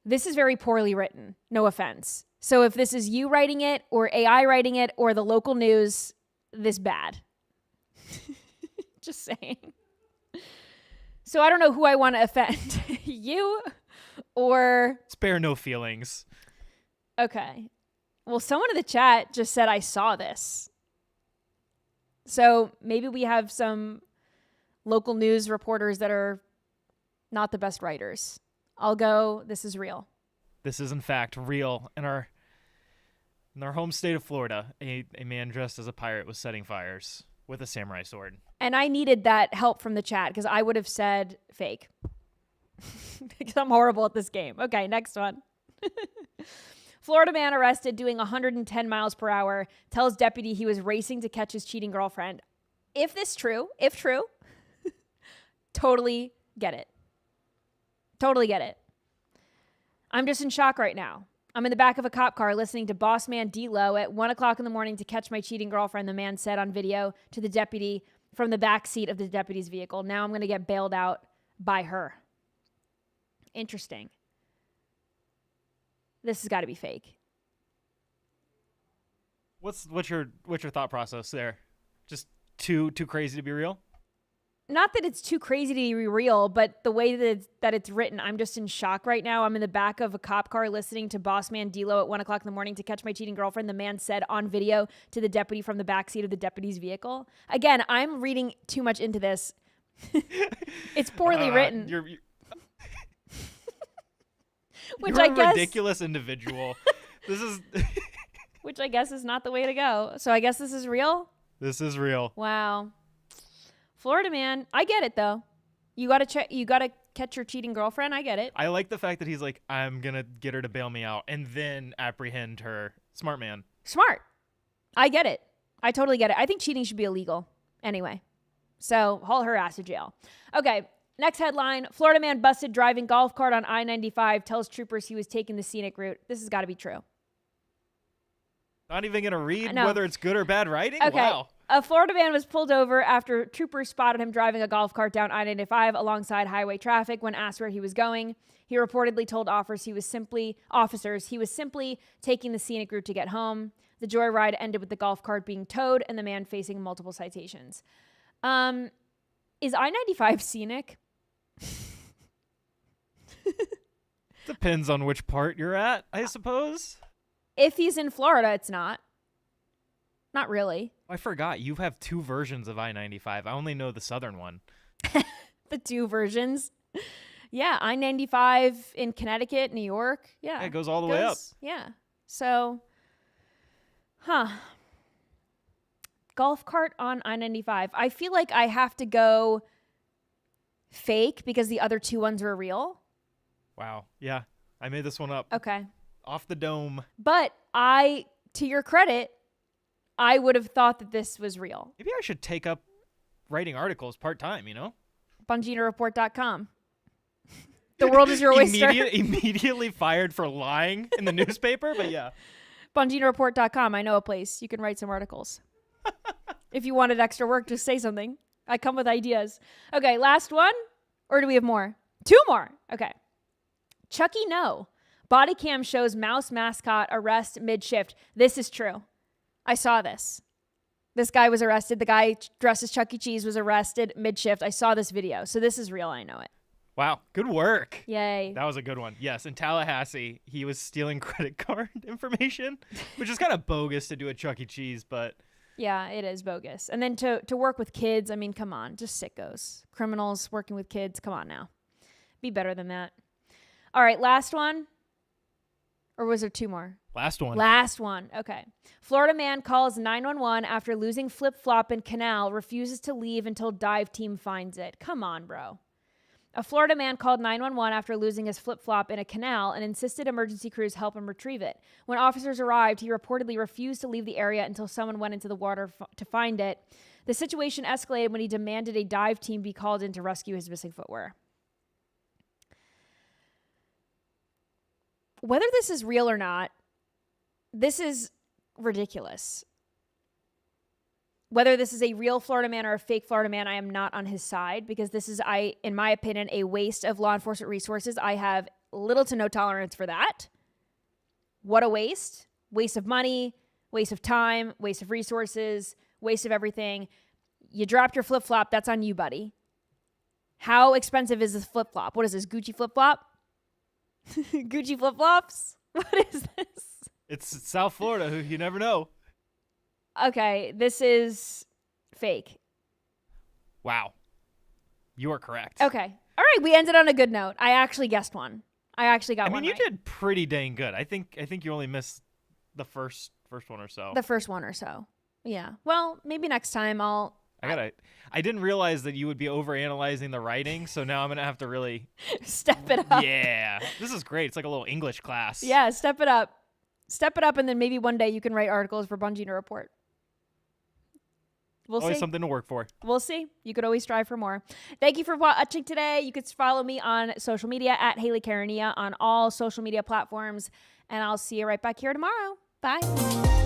This is very poorly written. No offense. So if this is you writing it or AI writing it or the local news, this bad. Just saying. So I don't know who I want to offend. You or... Spare no feelings. Okay. Well, someone in the chat just said I saw this. So maybe we have some local news reporters that are not the best writers. I'll go, this is real. This is, in fact, real. In our home state of Florida, a man dressed as a pirate was setting fires with a samurai sword. And I needed that help from the chat because I would have said fake. Because I'm horrible at this game. Okay, next one. Florida man arrested doing 110 miles per hour tells deputy he was racing to catch his cheating girlfriend. If true, totally get it. Totally get it. I'm just in shock right now. I'm in the back of a cop car listening to boss man D-Lo at 1 o'clock in the morning to catch my cheating girlfriend, the man said on video to the deputy from the back seat of the deputy's vehicle. Now I'm going to get bailed out by her. Interesting. This has got to be fake. What's your thought process there? Just too crazy to be real? Not that it's too crazy to be real, but the way that it's written, I'm just in shock right now. I'm in the back of a cop car listening to boss man D-Lo at 1 o'clock in the morning to catch my cheating girlfriend, the man said on video to the deputy from the backseat of the deputy's vehicle. Again, I'm reading too much into this. It's poorly written. You're a ridiculous individual. This is... Which I guess is not the way to go. So I guess this is real? This is real. Wow. Florida man, I get it though. You gotta catch your cheating girlfriend. I get it. I like the fact that he's like, I'm gonna get her to bail me out and then apprehend her. Smart man. Smart. I get it. I totally get it. I think cheating should be illegal anyway. So haul her ass to jail. Okay. Next headline: Florida man busted driving golf cart on I-95 tells troopers he was taking the scenic route. This has got to be true. Not even gonna read whether it's good or bad writing. Okay. Wow. A Florida man was pulled over after troopers spotted him driving a golf cart down I-95 alongside highway traffic. When asked where he was going, he reportedly told officers he was simply taking the scenic route to get home. The joyride ended with the golf cart being towed and the man facing multiple citations. Is I-95 scenic? Depends on which part you're at, I suppose. If he's in Florida, it's not. Not really. I forgot. You have two versions of I-95. I only know the southern one. The two versions. Yeah, I-95 in Connecticut, New York. Yeah. It goes all the way up. Yeah. So, golf cart on I-95. I feel like I have to go fake because the other two ones were real. Wow. Yeah. I made this one up. Okay. Off the dome. But to your credit, I would have thought that this was real. Maybe I should take up writing articles part-time, BonginoReport.com. The world is your oyster. Immediately fired for lying in the newspaper, but yeah. BonginoReport.com. I know a place. You can write some articles. If you wanted extra work, just say something. I come with ideas. Okay, last one? Or do we have more? Two more. Okay. Chucky No. Body cam shows mouse mascot arrest mid-shift. This is true. I saw this. This guy was arrested. The guy dressed as Chuck E. Cheese was arrested mid-shift. I saw this video. So this is real. I know it. Wow. Good work. Yay. That was a good one. Yes. In Tallahassee, he was stealing credit card information, which is kind of bogus to do at Chuck E. Cheese, but... Yeah, it is bogus. And then to work with kids, I mean, come on. Just sickos. Criminals working with kids. Come on now. Be better than that. All right, last one. Or was there two more? Last one. Last one. Okay. Florida man calls 911 after losing flip-flop in canal, refuses to leave until dive team finds it. Come on, bro. A Florida man called 911 after losing his flip-flop in a canal and insisted emergency crews help him retrieve it. When officers arrived, he reportedly refused to leave the area until someone went into the water to find it. The situation escalated when he demanded a dive team be called in to rescue his missing footwear. Whether this is real or not, this is ridiculous. Whether this is a real Florida man or a fake Florida man, I am not on his side because this is, in my opinion, a waste of law enforcement resources. I have little to no tolerance for that. What a waste. Waste of money, waste of time, waste of resources, waste of everything. You dropped your flip-flop, that's on you, buddy. How expensive is this flip-flop? What is this, Gucci flip-flop? Gucci flip-flops? What is this? It's South Florida. You never know. Okay, this is fake. Wow. You are correct. Okay. All right, we ended on a good note. I actually guessed one. I actually got one. I mean, you right. did pretty dang good. I think you only missed the first one or so. The first one or so. Yeah. Well, maybe next time I didn't realize that you would be overanalyzing the writing, so now I'm going to have to really step it up. Yeah. This is great. It's like a little English class. Yeah, step it up. Step it up, and then maybe one day you can write articles for Bongino Report. We'll always see. Something to work for. We'll see. You could always strive for more. Thank you for watching today. You could follow me on social media at Hayley Carania on all social media platforms. And I'll see you right back here tomorrow. Bye.